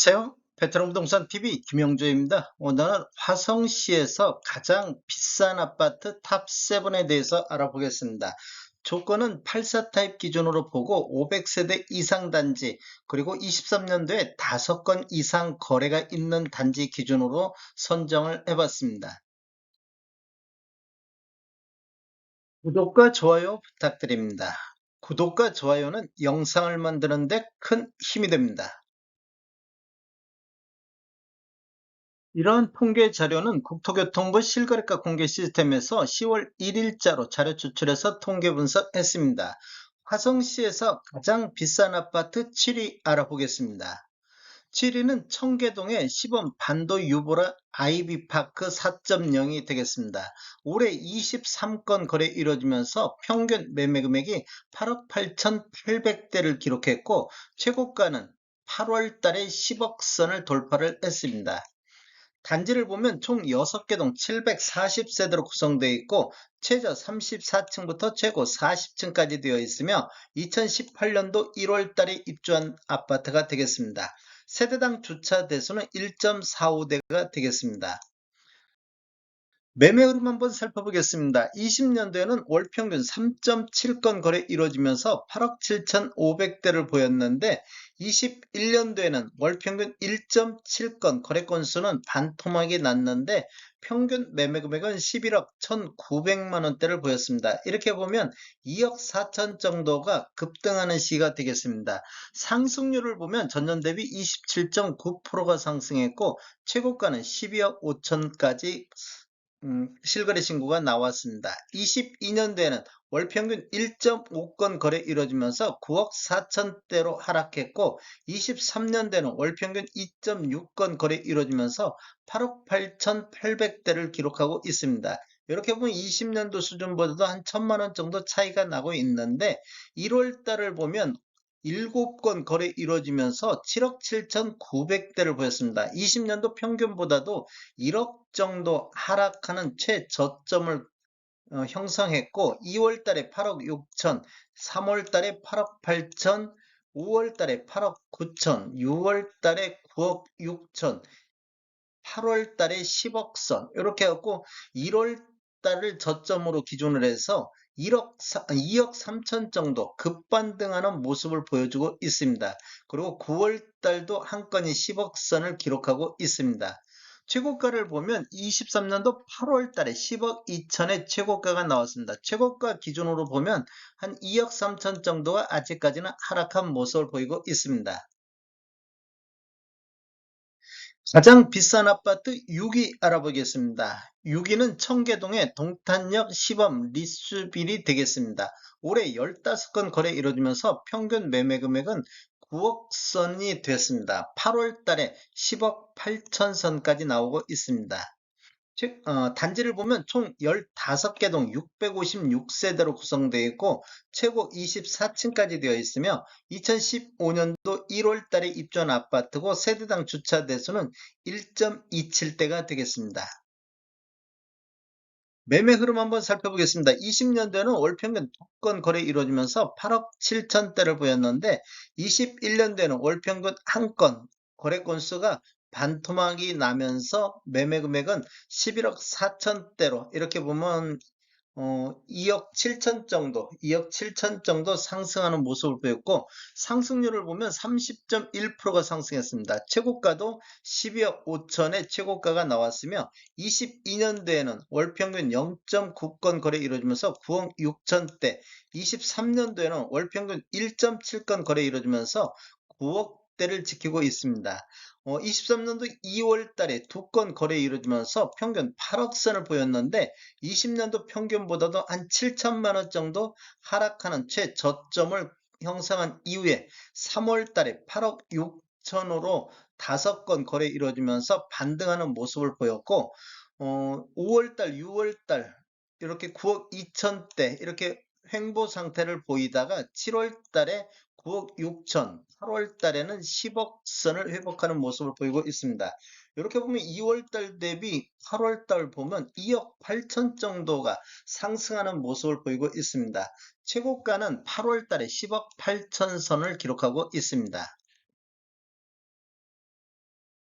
안녕하세요. 베트남 부동산 TV 김영조입니다. 오늘은 화성시에서 가장 비싼 아파트 탑7에 대해서 알아보겠습니다. 조건은 84 타입 기준으로 보고 500세대 이상 단지, 그리고 23년도에 5건 이상 거래가 있는 단지 기준으로 선정을 해봤습니다. 구독과 좋아요 부탁드립니다. 구독과 좋아요는 영상을 만드는 데 큰 힘이 됩니다. 이러한 통계 자료는 국토교통부 실거래가 공개 시스템에서 10월 1일자로 자료 추출해서 통계 분석했습니다. 화성시에서 가장 비싼 아파트 7위 알아보겠습니다. 7위는 청계동의 시범 반도 유보라 아이비파크 4.0이 되겠습니다. 올해 23건 거래 이루어지면서 평균 매매 금액이 8억 8,800대를 기록했고, 최고가는 8월 달에 10억 선을 돌파를 했습니다. 단지를 보면 총 6개 동 740세대로 구성되어 있고, 최저 34층부터 최고 40층까지 되어 있으며 2018년도 1월 달에 입주한 아파트가 되겠습니다. 세대당 주차 대수는 1.45대가 되겠습니다. 매매 흐름 한번 살펴보겠습니다. 20년도에는 월 평균 3.7건 거래 이루어지면서 8억 7,500대를 보였는데, 21년도에는 월 평균 1.7건 거래 건수는 반토막이 났는데 평균 매매 금액은 11억 1,900만 원대를 보였습니다. 이렇게 보면 2억 4천 정도가 급등하는 시기가 되겠습니다. 상승률을 보면 전년 대비 27.9%가 상승했고, 최고가는 12억 5천까지 실거래 신고가 나왔습니다. 22년도에는 월 평균 1.5건 거래 이루어지면서 9억 4천대로 하락했고, 23년도에는 월 평균 2.6건 거래 이루어지면서 8억 8,800대를 기록하고 있습니다. 이렇게 보면 20년도 수준보다도 한 1,000만 원 정도 차이가 나고 있는데, 1월 달을 보면 7건 거래 이루어지면서 7억 7,900대를 보였습니다. 20년도 평균보다도 1억 정도 하락하는 최저점을 형성했고, 2월 달에 8억 6천, 3월 달에 8억 8천, 5월 달에 8억 9천, 6월 달에 9억 6천, 8월 달에 10억 선, 이렇게 해갖고 1월 달을 저점으로 기준을 해서 2억 3천 정도 급반등하는 모습을 보여주고 있습니다. 그리고 9월 달도 한 건이 10억 선을 기록하고 있습니다. 최고가를 보면 23년도 8월 달에 10억 2천의 최고가가 나왔습니다. 최고가 기준으로 보면 한 2억 3천 정도가 아직까지는 하락한 모습을 보이고 있습니다. 가장 비싼 아파트 6위 알아보겠습니다. 6위는 청계동의 동탄역 시범 리스빌이 되겠습니다. 올해 15건 거래 이루어지면서 평균 매매 금액은 9억 선이 됐습니다. 8월 달에 10억 8천 선까지 나오고 있습니다. 즉, 단지를 보면 총 15개 동 656세대로 구성되어 있고, 최고 24층까지 되어 있으며 2015년도 1월 달에 입주한 아파트고, 세대당 주차 대수는 1.27대가 되겠습니다. 매매 흐름 한번 살펴보겠습니다. 20년도에는 월 평균 2건 거래 이루어지면서 8억 7천대를 보였는데, 21년도에는 월 평균 1건 거래 건수가 반토막이 나면서 매매 금액은 11억 4천대로, 이렇게 보면 2억 7천 정도, 2억 7천 정도 상승하는 모습을 보였고, 상승률을 보면 30.1%가 상승했습니다. 최고가도 12억 5천의 최고가가 나왔으며, 22년도에는 월 평균 0.9건 거래 이루어지면서 9억 6천대, 23년도에는 월 평균 1.7건 거래 이루어지면서 9억대를 지키고 있습니다. 23년도 2월 달에 2건 거래 이루어지면서 평균 8억 선을 보였는데, 20년도 평균보다도 한 7천만 원 정도 하락하는 최저점을 형성한 이후에 3월 달에 8억 6천으로 5건 거래 이루어지면서 반등하는 모습을 보였고, 5월 달, 6월 달 이렇게 9억 2천대 이렇게 횡보 상태를 보이다가 7월 달에 9억 6천, 8월 달에는 10억 선을 회복하는 모습을 보이고 있습니다. 이렇게 보면 2월 달 대비 8월 달 보면 2억 8천 정도가 상승하는 모습을 보이고 있습니다. 최고가는 8월 달에 10억 8천 선을 기록하고 있습니다.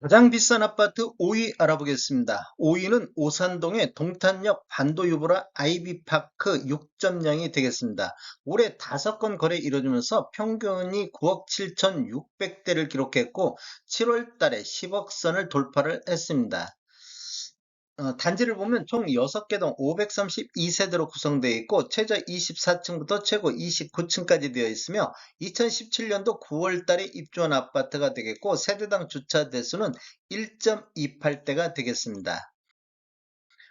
가장 비싼 아파트 5위 알아보겠습니다. 5위는 오산동의 동탄역 반도유보라 아이비파크 6.0이 되겠습니다. 올해 5건 거래 이루어지면서 평균이 9억 7,600대를 기록했고 7월 달에 10억 선을 돌파를 했습니다. 단지를 보면 총 6개 동 532세대로 구성되어 있고 최저 24층부터 최고 29층까지 되어 있으며 2017년도 9월 달에 입주한 아파트가 되겠고 세대당 주차 대수는 1.28대가 되겠습니다.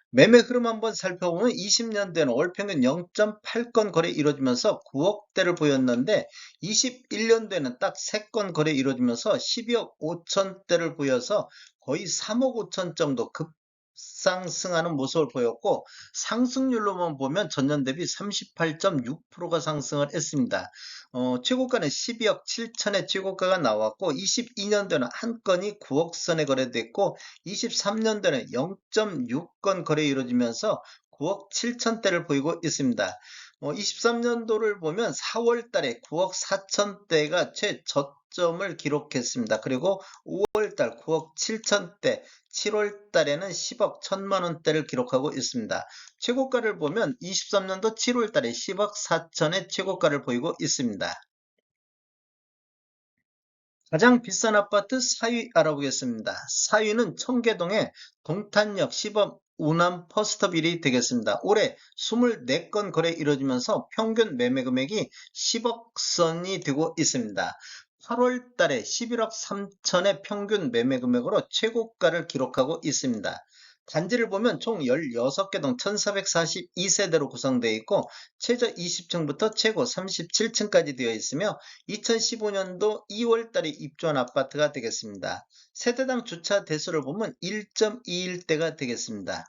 매매 흐름 한번 살펴보면 20년대는 월 평균 0.8건 거래 이루어지면서 9억대를 보였는데 21년대는 딱 3건 거래 이루어지면서 12억 5천대를 보여서 거의 3억 5천 정도 급상승하는 모습을 보였고 상승률로만 보면 전년 대비 38.6%가 상승을 했습니다. 최고가는 12억 7천의 최고가가 나왔고 22년도는 한 건이 9억 선에 거래됐고 23년도는 0.6건 거래 이루어지면서 9억 7천대를 보이고 있습니다. 23년도를 보면 4월 달에 9억 4천대가 최저점을 기록했습니다. 그리고 5월 달 9억 7천대, 7월 달에는 10억 1천만 원대를 기록하고 있습니다. 최고가를 보면 23년도 7월 달에 10억 4천의 최고가를 보이고 있습니다. 가장 비싼 아파트 4위 알아보겠습니다. 4위는 청계동의 동탄역 시범 우남 퍼스트빌이 되겠습니다. 올해 24건 거래 이루어지면서 평균 매매 금액이 10억 선이 되고 있습니다. 8월 달에 11억 3천의 평균 매매 금액으로 최고가를 기록하고 있습니다. 단지를 보면 총 16개 동 1442세대로 구성되어 있고 최저 20층부터 최고 37층까지 되어 있으며 2015년도 2월 달에 입주한 아파트가 되겠습니다. 세대당 주차 대수를 보면 1.21대가 되겠습니다.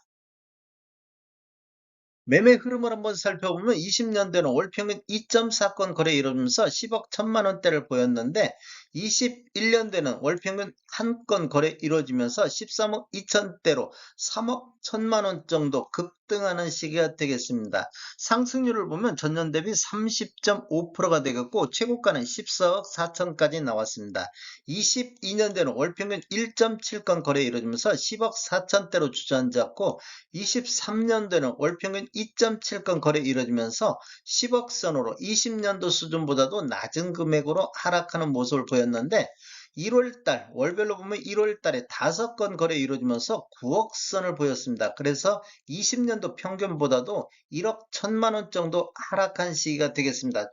매매 흐름을 한번 살펴보면 20년대는 월 평균 2.4건 거래 이루면서 10억 1천만 원대를 보였는데 21년대는 월 평균 한 건 거래 이루어지면서 13억 2천대로 3억 1천만 원 정도 급등하는 시기가 되겠습니다. 상승률을 보면 전년 대비 30.5%가 되겠고 최고가는 14억 4천까지 나왔습니다. 22년대는 월 평균 1.7건 거래 이루어지면서 10억 4천대로 주저앉았고 23년도에는 월 평균 2.7건 거래 이루어지면서 10억 선으로 20년도 수준보다도 낮은 금액으로 하락하는 모습을 보였는데 1월달 월별로 보면 1월달에 5건 거래 이루어지면서 9억 선을 보였습니다. 그래서 20년도 평균보다도 1억 1천만 원 정도 하락한 시기가 되겠습니다.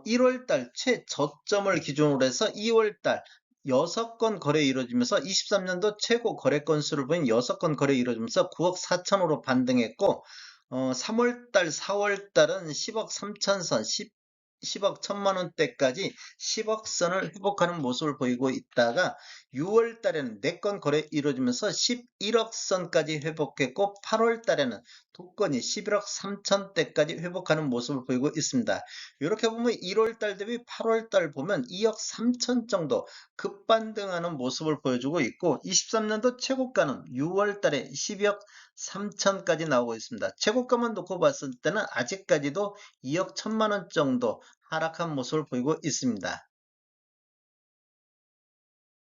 1월달 최저점을 기준으로 해서 2월달 6건 거래 이루어지면서 23년도 최고 거래 건수를 보인 6건 거래 이루어지면서 9억 4천으로 반등했고 3월달 4월달은 10억 3천선 10억 1천만 원대까지 10억 선을 회복하는 모습을 보이고 있다가 6월 달에는 4건 거래 이루어지면서 11억 선까지 회복했고 8월 달에는 2건이 11억 3천대까지 회복하는 모습을 보이고 있습니다. 이렇게 보면 1월 달 대비 8월 달 보면 2억 3천 정도 급반등하는 모습을 보여주고 있고 23년도 최고가는 6월 달에 12억 3천까지 나오고 있습니다. 최고가만 놓고 봤을 때는 아직까지도 2억 1천만 원 정도 하락한 모습을 보이고 있습니다.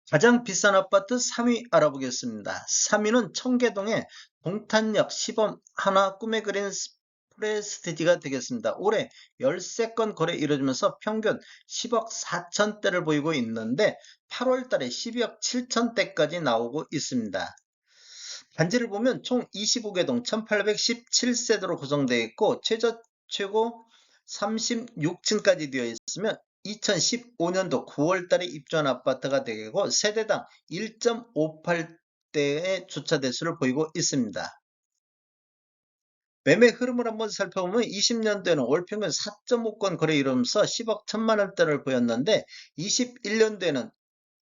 가장 비싼 아파트 3위 알아보겠습니다. 3위는 청계동의 동탄역 시범 하나 꿈의 그린 프레스티지가 되겠습니다. 올해 13건 거래 이루어지면서 평균 10억 4천대를 보이고 있는데 8월 달에 12억 7천대까지 나오고 있습니다. 단지를 보면 총 25개 동 1817세대로 구성되어 있고 최고 36층까지 되어 있으며 2015년도 9월 달에 입주한 아파트가 되고 세대당 1.58대의 주차 대수를 보이고 있습니다. 매매 흐름을 한번 살펴보면 20년도에는 월 평균 4.5건 거래 이루면서 10억 1천만 원대를 보였는데 21년도에는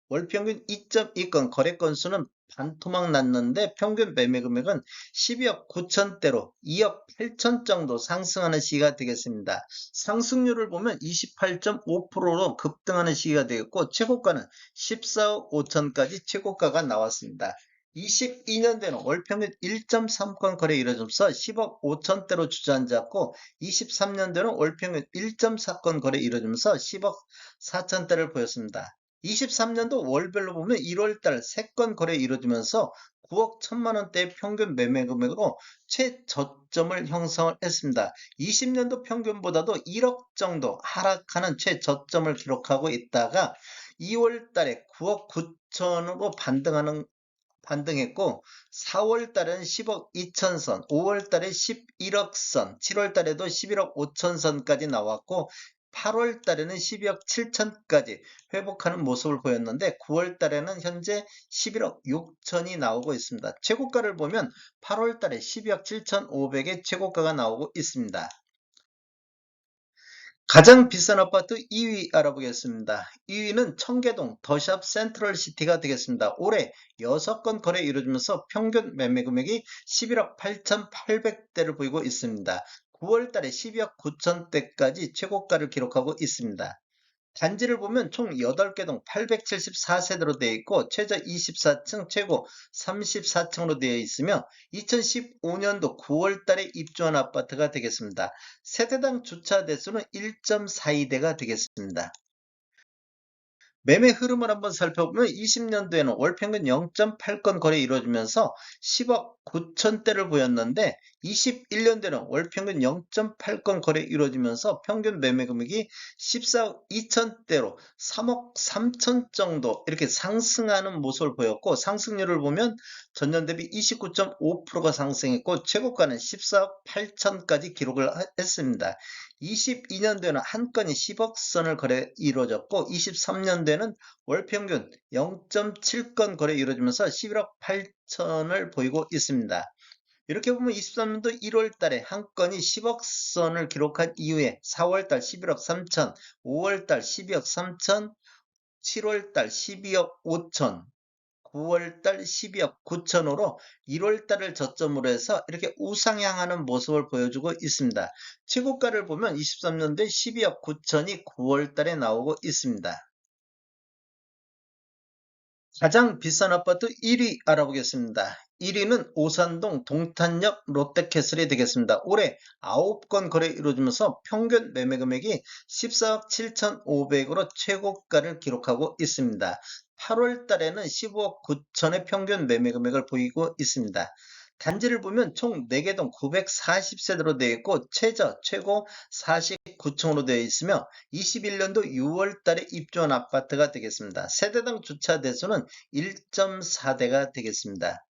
월 평균 2.2건 거래 건수는 반토막 났는데 평균 매매 금액은 12억 9천대로 2억 8천 정도 상승하는 시기가 되겠습니다. 상승률을 보면 28.5%로 급등하는 시기가 되겠고 최고가는 14억 5천까지 최고가가 나왔습니다. 22년대는 월 평균 1.3건 거래 이루어지면서 10억 5천대로 주저앉았고 23년도는 월 평균 1.4건 거래 이루어지면서 10억 4천대를 보였습니다. 23년도 월별로 보면 1월달 3건 거래 이루어지면서 9억 1천만 원대의 평균 매매 금액으로 최저점을 형성을 했습니다. 20년도 평균보다도 1억 정도 하락하는 최저점을 기록하고 있다가 2월달에 9억 9천으로 반등했고 4월 달에는 10억 2천 선, 5월 달에 11억 선, 7월 달에도 11억 5천 선까지 나왔고 8월 달에는 12억 7천까지 회복하는 모습을 보였는데 9월 달에는 현재 11억 6천이 나오고 있습니다. 최고가를 보면 8월 달에 12억 7천5백의 최고가가 나오고 있습니다. 가장 비싼 아파트 2위 알아보겠습니다. 2위는 청계동 더샵 센트럴시티가 되겠습니다. 올해 6건 거래 이루어지면서 평균 매매 금액이 11억 8,800대를 보이고 있습니다. 9월 달에 12억 9천대까지 최고가를 기록하고 있습니다. 단지를 보면 총 8개 동 874세대로 되어 있고 최저 24층, 최고 34층으로 되어 있으며 2015년도 9월 달에 입주한 아파트가 되겠습니다. 세대당 주차 대수는 1.42대가 되겠습니다. 매매 흐름을 한번 살펴보면 20년도에는 월 평균 0.8건 거래 이루어지면서 10억 9천대를 보였는데 21년도에는 월 평균 0.8건 거래 이루어지면서 평균 매매 금액이 14억 2천대로 3억 3천 정도 이렇게 상승하는 모습을 보였고 상승률을 보면 전년 대비 29.5%가 상승했고 최고가는 14억 8천까지 기록을 했습니다. 22년도에는 한 건이 10억 선을 거래 이루어졌고 23년도에는 월 평균 0.7건 거래 이루어지면서 11억 8천을 보이고 있습니다. 이렇게 보면 23년도 1월 달에 한 건이 10억 선을 기록한 이후에 4월 달 11억 3천, 5월 달 12억 3천, 7월 달 12억 5천, 9월달 12억 9천으로 1월달을 저점으로 해서 이렇게 우상향하는 모습을 보여주고 있습니다. 최고가를 보면 23년도에 12억 9천이 9월달에 나오고 있습니다. 가장 비싼 아파트 1위 알아보겠습니다. 1위는 오산동 동탄역 롯데캐슬이 되겠습니다. 올해 9건 거래 이루어지면서 평균 매매 금액이 14억 7천5백으로 최고가를 기록하고 있습니다. 8월 달에는 15억 9천의 평균 매매 금액을 보이고 있습니다. 단지를 보면 총 4개 동 940세대로 되어 있고 최고 49층으로 되어 있으며 21년도 6월 달에 입주한 아파트가 되겠습니다. 세대당 주차 대수는 1.4대가 되겠습니다.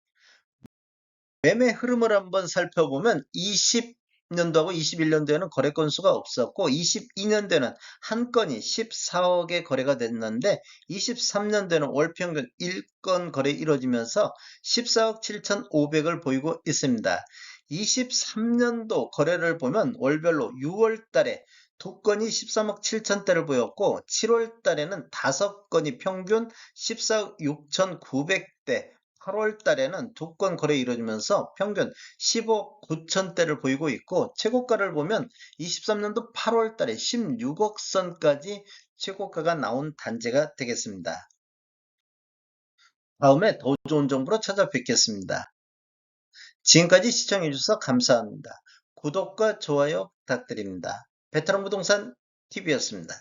매매 흐름을 한번 살펴보면 20년도하고 21년도에는 거래 건수가 없었고 22년도에는 한 건이 14억의 거래가 됐는데 23년도에는 월 평균 1건 거래 이루어지면서 14억 7천5백을 보이고 있습니다. 23년도 거래를 보면 월별로 6월 달에 2건이 13억 7천대를 보였고 7월 달에는 5건이 평균 14억 6천9백대 8월 달에는 2건 거래 이루어지면서 평균 15억 9천대를 보이고 있고 최고가를 보면 23년도 8월 달에 16억 선까지 최고가가 나온 단지가 되겠습니다. 다음에 더 좋은 정보로 찾아뵙겠습니다. 지금까지 시청해주셔서 감사합니다. 구독과 좋아요 부탁드립니다. 베테랑 부동산 TV였습니다.